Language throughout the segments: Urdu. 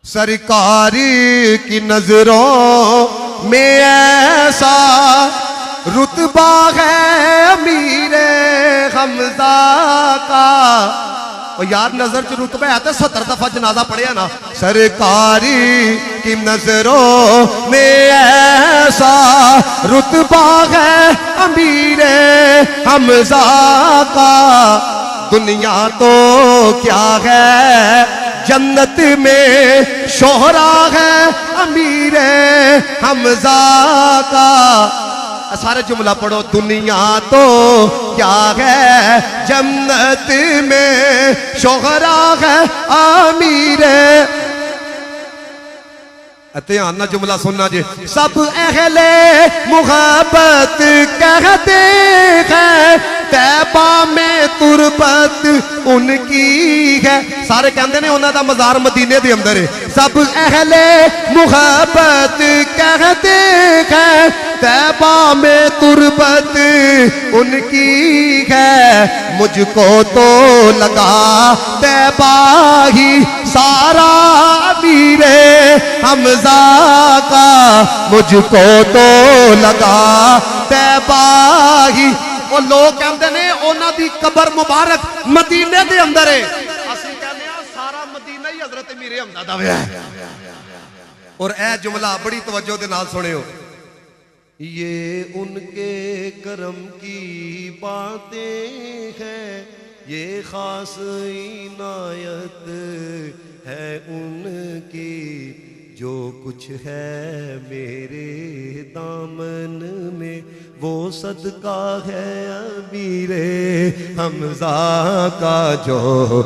سرکاری کی نظروں میں ایسا رتبہ ہے امیر حمزہ کا. اور یار نظر چ رتبہ ہے تو 70 دفعہ جنازہ پڑھیا نا. سرکاری کی نظروں میں ایسا رتبہ ہے امیر حمزہ کا. دنیا تو کیا ہے جنت میں شہرا ہے امیر حمزہ کا. سارے جملہ پڑھو. دنیا تو کیا ہے جنت میں شہرا ہے امیر. اتیان نہ جملہ سننا جی. سب اہل محبت کہتے ہیں طیبہ میں تربت ان کی ہے. سارے کہندے نے انہاں دا مزار مدینے دے اندر ہے. سب اہل محبت کہتے ہیں طیبہ میں تربت ان کی ہے. مجھ کو تو لگا طیبہ ہی سارا امیر حمزہ کا. مجھ کو تو لگا طیبہ ہی. وہ لوگ کہندے نے انہاں دی قبر مبارک مدینے دے اندر ہے. اسی کہنے ہیں سارا مدینہ ہی حضرت امیر حمزہ دا ہے. اور اے جملہ بڑی توجہ دے نال سنے ہو. یہ ان کے کرم کی باتیں ہیں یہ خاص عنایت ہے ان کی. جو کچھ ہے میرے دامن میں وہ صدقہ ہے امیر حمزہ کا. جو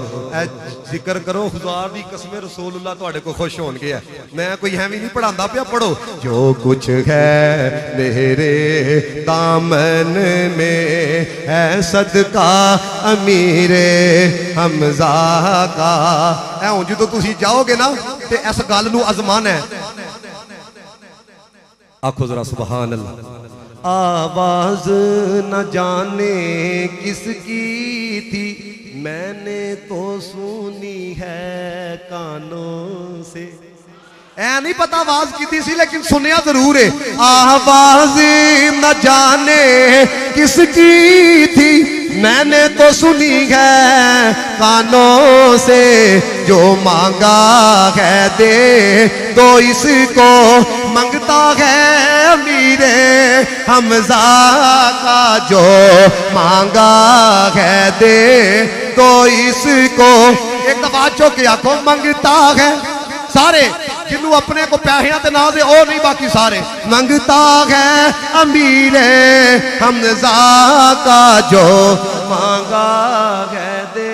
ذکر کرو خدا دی قسم رسول اللہ تواڈے کو خوش ہون گیا. میں کوئی ایویں نہیں پڑھاندا پیا. پڑھو. جو کچھ ہے میرے دامن میں ہے صدقہ امیر حمزہ کا. اے ہن جدوں تسی جاؤ گے نا تے اس گل نو ازمانا ہے. آکھو ذرا سبحان اللہ. آواز نہ جانے کس کی تھی میں نے تو سنی ہے کانوں سے. اے نہیں پتا آواز کی تھی لیکن سنیا ضرور ہے. آواز نہ جانے کس کی تھی میں نے تو سنی ہے کانوں سے. جو مانگا ہے دے تو اس کو منگتا ہے امیر حمزہ کا. جو مانگا ہے دے تو اس کو ایک دفعہ چوکے آنکھوں منگتا ہے. سارے جنہوں اپنے کو پیاہیاں تے نازے او نہیں باقی سارے. منگتا ہے امیر حمزہ کا جو مانگا ہے دے